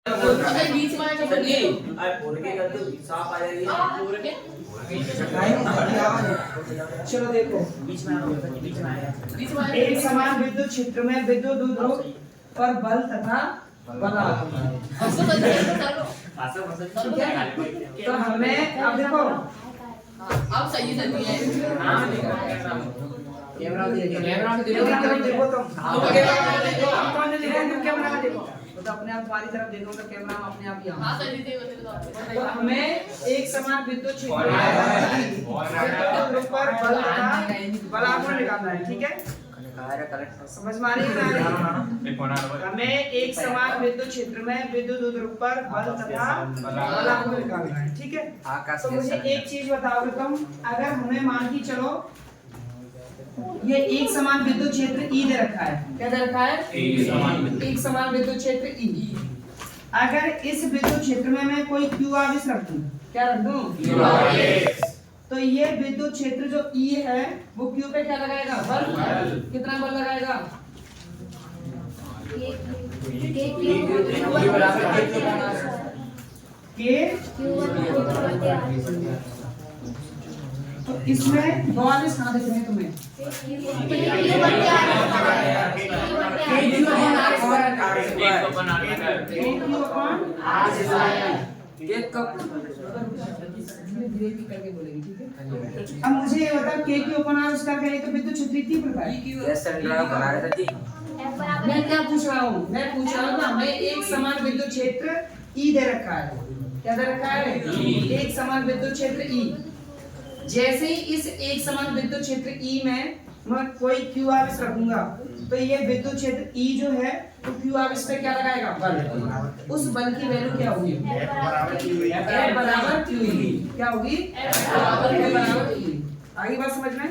बीच में आके बोलिए पूरे के कर दो साफ आ जाएगी पूरे के चलो देखो, बीच में आएगा एक समान विद्युत क्षेत्र में विद्युत ध्रुव पर बल तथा बलात्मक, उसको बंद कर लो तो हमें अब देखो अब सही सही है कैमरा में देखो, कैमरा में देखो देखो तुम देखो कौन से देखो, तुम कैमरा में देखो तो अपने आप तुम्हारी तरफ देखो तो कैमरा में अपने आप ही हां आओ। सही देखो तो हमें एक समान विद्युत क्षेत्र में ध्रुव पर बल तथा बलात्मक निकालना है, ठीक है? समझ में आ रही है? हमें एक समान विद्युत क्षेत्र में विद्युत ध्रुव पर बल तथा बलात्मक निकालना है, ठीक है? तो मुझे एक चीज बताओगे तुम, अगर हमें मान के चलो ये एक समान विद्युत क्षेत्र E दे रखा है, क्या दे रखा है? एक समान विद्युत क्षेत्र E। अगर इस विद्युत क्षेत्र में मैं कोई Q आवेश रख दूं, क्या रख दूं? Q आवेश। तो ये विद्युत क्षेत्र जो E है वो Q पे क्या लगाएगा? बल। कितना बल लगाएगा? तो इसमें दो आवेश कहाँ दिख रहे हैं तुम्हें? अब मुझे ये बता के क्यू अपन आर उसका क्या है? तो विद्युत क्षेत्र कितनी प्रकार है? मैं क्या पूछ रहा हूँ? मैं पूछ रहा हूँ ना, हमें एक समान विद्युत क्षेत्र E दे रखा है, क्या दे रखा है? एक समान विद्युत क्षेत्र E। जैसे ही इस एक समान विद्युत क्षेत्र E में मैं कोई Q आवेश रखूंगा तो ये विद्युत क्षेत्र E जो है तो Q आवेश पे क्या लगाएगा? बल। उस बल की वैल्यू क्या होगी? F बराबर QE। क्या होगी? F बराबर QE। आगे बात समझ में?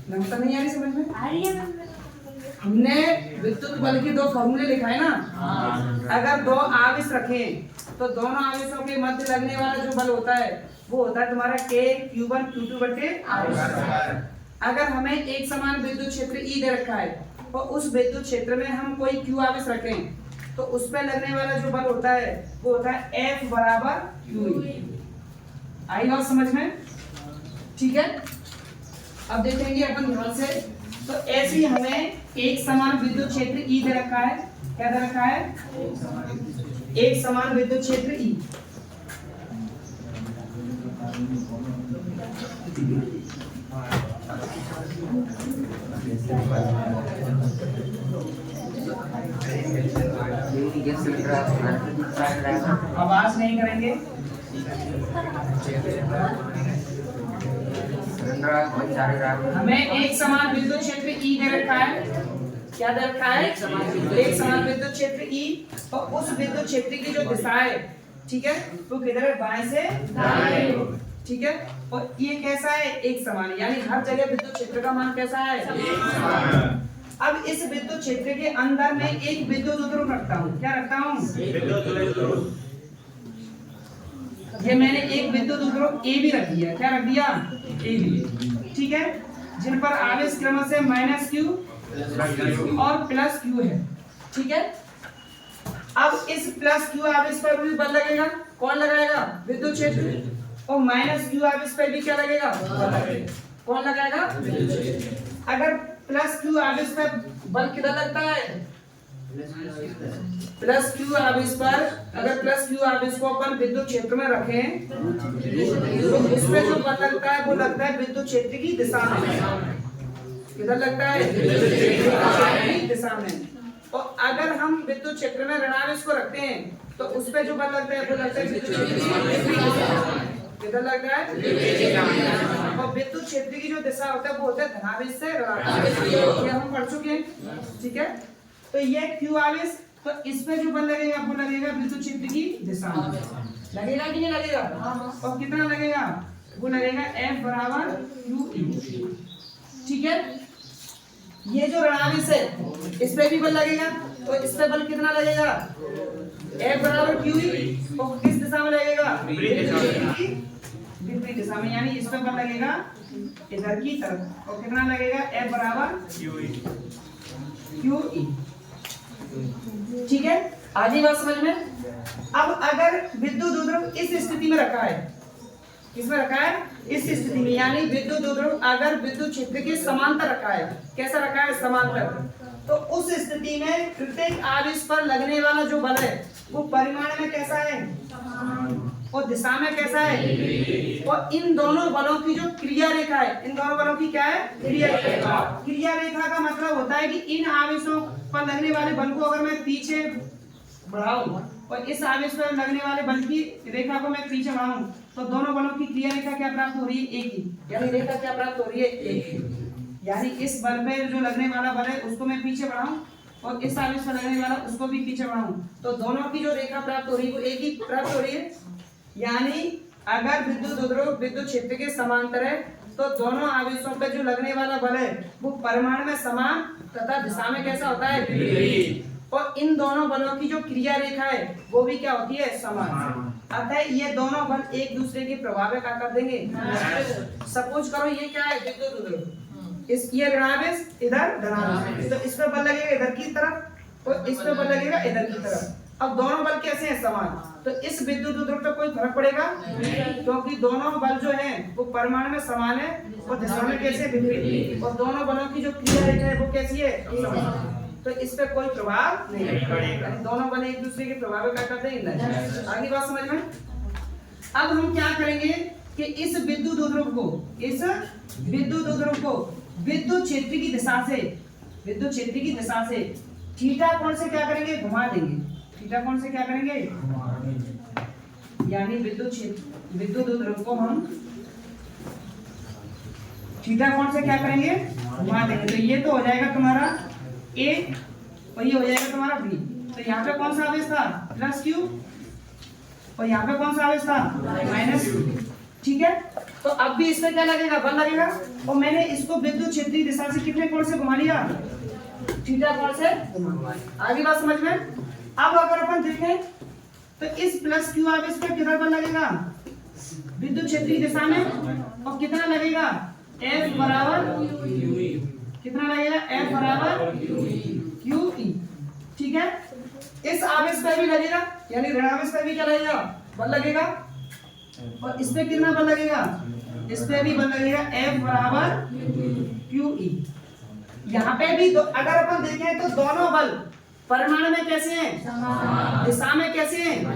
लगता नहीं आ रही समझ में? आ रही है। हमने विद्युत बल के दो फॉर्मूले लिखाए ना, अगर दो आवेश रखें तो दोनों आवेशों के मध्य लगने वाला जो बल होता है वो होता है तुम्हारा K Q1 Q2 बटे R। अगर हमें एक समान विद्युत क्षेत्र E दे रखा है और उस विद्युत क्षेत्र में हम कोई Q आवेश रखें तो उस पर लगने वाला जो बल होता है वो होता है F बराबर QE। आई बात समझ में? ठीक है, अब देखेंगे अपन ध्यान से। तो ऐसे ही हमें एक समान विद्युत क्षेत्र E दे रखा है, क्या दे रखा है? एक समान विद्युत क्षेत्र E। आवाज नहीं करेंगे। हमें एक समान विद्युत क्षेत्र E दे रखा है, क्या दे रखा है? एक समान विद्युत क्षेत्र E और उस विद्युत क्षेत्र की जो दिशा है, ठीक है, वो किधर है? बाएं से दाएं, ठीक है? और ये कैसा है? एक समान, यानी हर जगह विद्युत क्षेत्र का मान कैसा है? एक समान। अब इस विद्युत क्षेत्र के अंदर मैं एक विद्युत ध्रुव रखता हूँ, क्या रखता हूँ? ये मैंने एक विद्युत ध्रुव A भी रख दिया, क्या रख दिया? A भी, ठीक है, जिन पर आवेश क्रमशः -Q और +Q है, ठीक है? अब इस +Q आवेश पर भी बल लगेगा, कौन लगाएगा? विद्युत क्षेत्र। और -Q आवेश पर भी क्या लगेगा? बल लगेगा, कौन लगाएगा? अगर +Q आवेश पर बल किधर लगता है? +Q आवेश पर, अगर +Q आवेश को अपन विद्युत क्षेत्र में रखें तो इसमें जो बल लगता है वो लगता है विद्युत क्षेत्र की दिशा में। किधर लगता है? विद्युत क्षेत्र की दिशा में। और अगर हम विद्युत क्षेत्र में ऋणावेश को रखते हैं तो उस पे जो बल लगता है वो लगता है विद्युत क्षेत्र की दिशा में। किधर लगता है? और विद्युत क्षेत्र की जो दिशा होता है वो होता है धनावेश से ऋणावेश। ये हम पढ़ चुके हैं, ठीक है? तो ये Q आवेश, तो इस पे जो बल लगेगा वो लगेगा विद्युत क्षेत्र की दिशा में। लगेगा कि नहीं लगेगा? और कितना लगेगा? वो लगेगा F बराबर QE, ठीक है? ये जो ऋणावेश है इस पे भी बल लगेगा, तो इस पे बल कितना लगेगा? F बराबर QE। और किस दिशा में लगेगा? विपरीत दिशा में, यानी इस पे बल लगेगा इधर की तरफ। और कितना लगेगा? F बराबर QE, ठीक है? आगे बात समझ में। अब अगर विद्युत द्विध्रुव इस स्थिति में रखा है, किसमें रखा है? इस स्थिति में, यानी विद्युत द्विध्रुव अगर विद्युत क्षेत्र के समांतर रखा है, कैसा रखा है? समांतर। तो उस स्थिति में प्रत्येक आवेश पर लगने वाला जो बल है वो परिमाण में कैसा है और दिशा में कैसा है? और इन दोनों बलों की जो क्रिया रेखा है, इन दोनों बलों की क्या है? क्रिया रेखा। क्रिया रेखा का मतलब होता है कि इन आवेशों पर लगने वाले बल को अगर मैं पीछे बढ़ाऊं और इस आवेश पर लगने वाले बल की रेखा को मैं पीछे बढ़ाऊं तो दोनों बलों की क्रिया रेखा क्या प्राप्त हो रही है? एक ही। यानी रेखा क्या प्राप्त हो रही है? एक ही। यानी इस बल पे जो लगने वाला बल है उसको मैं पीछे बढ़ाऊं और इस आवेश पर लगने वाला उसको भी पीछे बढ़ाऊं तो दोनों की जो रेखा प्राप्त हो रही है वो एक ही प्राप्त हो रही है। यानी अगर विद्युत द्विध्रुव विद्युत क्षेत्र के समांतर है तो दोनों आवेशों पे जो लगने वाला बल है वो परिमाण में समान तथा दिशा में कैसा होता है? विपरीत। और इन दोनों बलों की जो क्रिया रेखा है वो भी क्या होती है? समान। अतः ये दोनों बल एक दूसरे के प्रभाव में क्या कर देंगे? सपोज करो ये क्या है? विद्युत द्विध्रुव, इस ये ऋणावेश इधर धनावेश, तो इस पे बल लगेगा इधर की तरफ और इस पे बल लगेगा इधर की तरफ। अब दोनों बल कैसे हैं? समान। तो इस विद्युत द्विध्रुव पे कोई फर्क पड़ेगा? क्योंकि दोनों बल जो हैं वो परिमाण में समान है और दिशा में कैसे? विपरीत। और दोनों बलों की जो क्रिया रेखा है वो कैसी है? समान। तो इस पे कोई प्रभाव नहीं पड़ेगा। दोनों बल एक दूसरे के प्रभाव में क्या करते हैं? आगे बात समझ में। अब हम क्या करेंगे कि इस विद्युत द्विध्रुव को विद्युत क्षेत्र की दिशा से थीटा कोण से क्या करेंगे? घुमा देंगे। थीटा कोण से क्या करेंगे? यानी विद्युत द्विध्रुव को हम थीटा कोण से क्या करेंगे? घुमा देंगे। तो ये तो हो जाएगा तुम्हारा A और ये हो जाएगा तुम्हारा B। तो यहाँ पे कौन सा आवेश था? प्लस Q और यहाँ पे कौन सा आवेश था? Minus Q। ठीक है, तो अब भी इसमें क्या लगेगा? बल लगेगा। और मैंने इसको विद्युत क्षेत्रीय दिशा से कितने कोण से घुमा लिया? थीटा कोण से। आगे बात समझ में। अब अगर अपन देखें तो इस प्लस Q आवेश पे कितना बल लगेगा? विद्युत क्षेत्रीय दिशा में। और कितना लगेगा? F बराबर कितना लगेगा? F बराबर QE। ठीक है, इस आवेश पर भी लगेगा, यानी ऋणावेश पर भी क्या लगेगा? बल लगेगा। और इस पे कितना बल लगेगा? इस पे भी बल लगेगा, F बराबर QE। यहाँ पे भी अगर अपन देखें तो दोनों बल परिमाण में कैसे हैं? दिशा में कैसे हैं?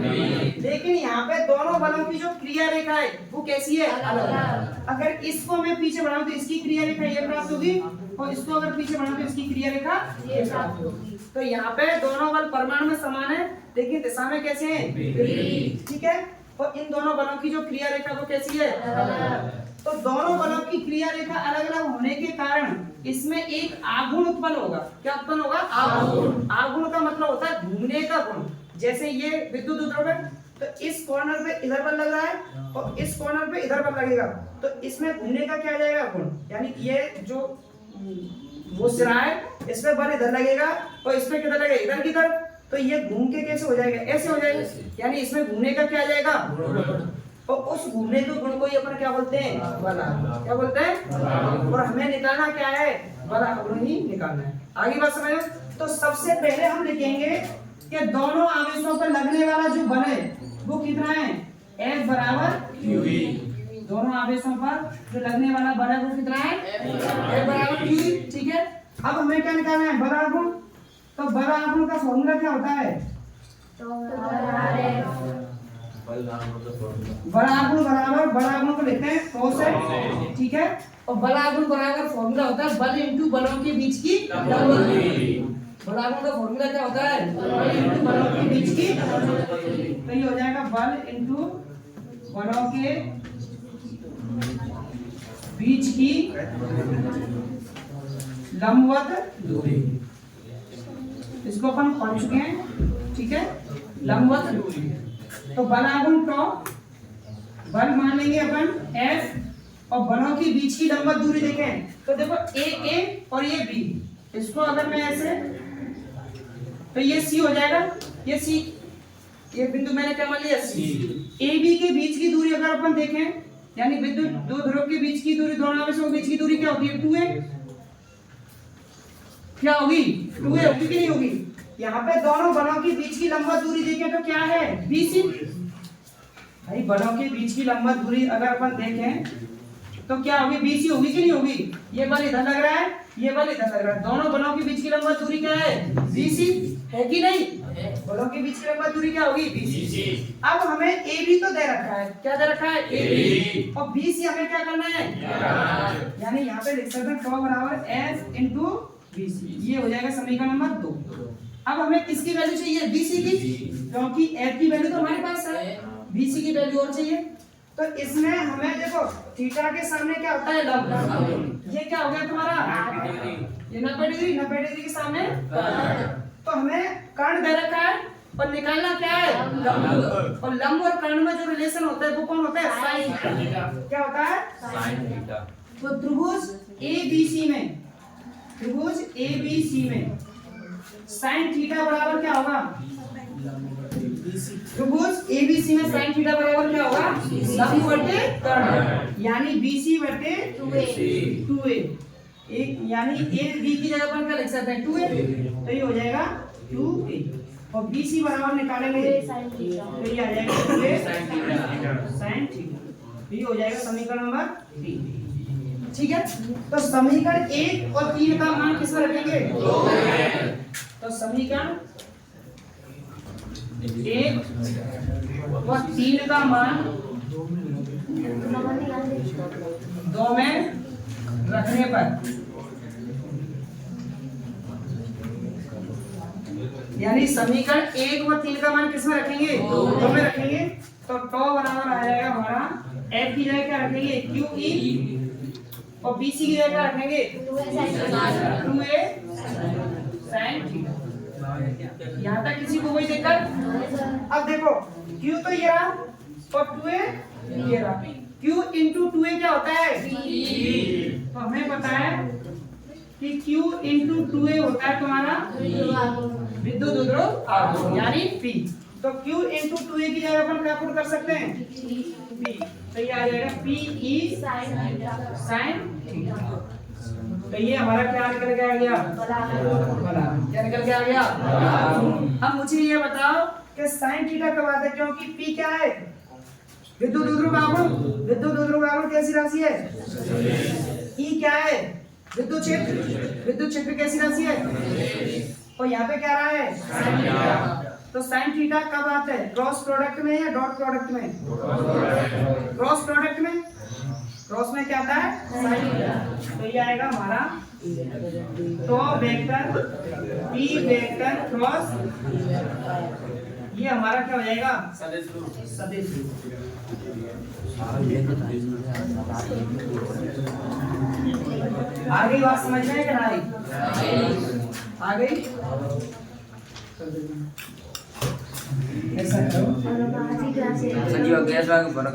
लेकिन यहाँ पे दोनों बलों की जो क्रिया रेखा है वो कैसी है? अलग। अगर इसको मैं पीछे बढ़ाऊं तो इसकी क्रिया रेखा ये प्राप्त होगी और इसको अगर पीछे बढ़ाऊं तो इसकी क्रिया रेखा ये प्राप्त होगी। तो यहाँ पे दोनों बल परिमाण में समान है लेकिन दिशा में कैसे हैं? ठीक है, और इन दोनों बलों की जो क्रिया रेखा वो कैसी है? तो दोनों बलों की क्रिया रेखा अलग अलग होने के कारण इसमें एक आघूर्ण उत्पन्न होगा। क्या उत्पन्न होगा? आघूर्ण। आघूर्ण का मतलब होता है घूमने का गुण। जैसे ये विद्युत द्विध्रुव है तो इस कॉर्नर पे इधर बल लग रहा है और इस कॉर्नर पे इधर बल लगेगा तो इसमें घूमने का क्या जाएगा? गुण। यानी ये जो वो सिरा है इस पे बल इधर लगेगा और इस पे किधर लगेगा? इधर की तरफ। तो ये घूम के कैसे हो जाएगा? ऐसे हो जाएगा। यानी इसमें घूमने का क्या जाएगा? और उस घूमने के गुण को ही अपन क्या बोलते हैं? बल। क्या बोलते हैं? और हमें निकालना क्या है? बल गुण ही निकालना है। आगे बात समझो। तो सबसे पहले हम लिखेंगे कि दोनों आवेशों पर लगने वाला जो बल है वो कितना है? F बराबर QE। दोनों आवेशों पर जो लगने वाला बल है वो कितना है? F बराबर QE। ठीक है, अब हमें क्या निकालना है? बल आघूर्ण। तो बल आघूर्ण का फॉर्मूला क्या होता है? बल आघूर्ण बराबर, बल आघूर्ण को लिखते हैं cos है। ठीक है, और बल आघूर्ण बराबर फॉर्मूला होता है बल इंटू बलों के बीच की लंब दूरी। बल आघूर्ण का फॉर्मूला क्या होता है? बल इंटू बलों के बीच की। तो ये हो जाएगा बल इंटू बलों के बीच की लंबवत दूरी। इसको अपन पढ़ चुके हैं। ठीक है, लंबवत दूरी। तो बल आघूर्ण टॉ, बल मान लेंगे अपन F और बलों के बीच की लंबवत दूरी देखें तो देखो A और ये B। इसको अगर मैं ऐसे तो ये C हो जाएगा। ये C, ये बिंदु मैंने क्या मान लिया? C। AB के बीच की दूरी अगर अपन देखें यानी विद्युत दो ध्रुव के बीच की दूरी, दोनों आवेशों के बीच की दूरी क्या होती है? 2a। क्या होगी? 2a होगी कि नहीं होगी? यहाँ पे दोनों बलों के बीच की लंबवत दूरी देखें तो क्या है BC। भाई बलों के बीच की लंबवत दूरी अगर अपन देखें तो क्या होगी BC होगी कि नहीं होगी। ये बल इधर लग रहा है, ये बल इधर लग रहा है, दोनों बलों के बीच की लंबवत दूरी क्या है BC है कि नहीं। बलों के बीच की लंबवत दूरी क्या होगी BC। अब हमें AB तो दे रखा है, क्या दे रखा है AB, और BC हमें क्या करना है, यानी यहाँ पे लिख सकते हैं टॉ बराबर F इंटू BC। ये हो जाएगा समीकरण नंबर 2। अब हमें किसकी वैल्यू चाहिए BC की, क्योंकि F की वैल्यू तो हमारे पास है, BC की वैल्यू और चाहिए। तो इसमें हमें देखो थीटा के सामने क्या होता है लंब, ये क्या हो गया तुम्हारा ये 90 डिग्री, 90 डिग्री के सामने। तो हमें कर्ण दे रखा है और निकालना क्या है लंब, और लंब और कर्ण में जो रिलेशन होता है वो कौन होता है साइन। क्या होता है साइन थीटा। तो त्रिभुज ABC में, त्रिभुज ABC में साइन थीटा बराबर क्या होगा, त्रिभुज ABC में साइन थीटा बराबर क्या होगा लंब बटे कर्ण, यानी BC बटे 2a। एक यानी a b की जगह पर क्या लिख सकते हैं 2a, तो ये हो जाएगा 2a, और BC बराबर निकालेंगे तो ये आ जाएगा 2a sin थीटा। तो ये हो जाएगा समीकरण नंबर 3। ठीक है, तो समीकरण 1 और 3 का मान किस में रखेंगे, तो समीकरण 1 और 3 का मान 2 में रखने पर, यानी समीकरण 1 और 3 का मान किस में रखेंगे 2 में रखेंगे। तो टॉ बराबर आ जाएगा हमारा F की जगह क्या रखेंगे QE, और BC की जगह क्या रखेंगे 2a sin थीटा। यहाँ तक किसी को कोई दिक्कत। अब देखो Q तो ये रहा और 2a ये रहा, Q इंटू 2a क्या होता है तो हमें पता है कि Q इंटू 2a होता है तुम्हारा विद्युत उद्रोह आघूर्ण यानी P। तो Q इंटू 2a की जगह अपन क्या पुट कर सकते हैं P, तो ये आ जाएगा PE sin थीटा। तो ये हमारा क्या निकल के आ गया बराबर, क्या निकल के आ गया। अब मुझे ये बताओ कि sin थीटा कब आता है, क्योंकि P क्या है विद्युत उद्रोह आघूर्ण, विद्युत उद्रोह आघूर्ण कैसी राशि है E क्या है विद्युत क्षेत्र, विद्युत क्षेत्र कैसी राशि है, और यहाँ पे क्या रहा है sin थीटा। तो sin थीटा कब आता है क्रॉस प्रोडक्ट में या डॉट प्रोडक्ट में, क्रॉस प्रोडक्ट में, क्रॉस में क्या आता है sin थीटा। तो ये आएगा हमारा तो वेक्टर P वेक्टर क्रॉस, ये हमारा क्या हो जाएगा सदिश रूप। आ गई बात समझ में कि नहीं, आ गई। ऐसा करो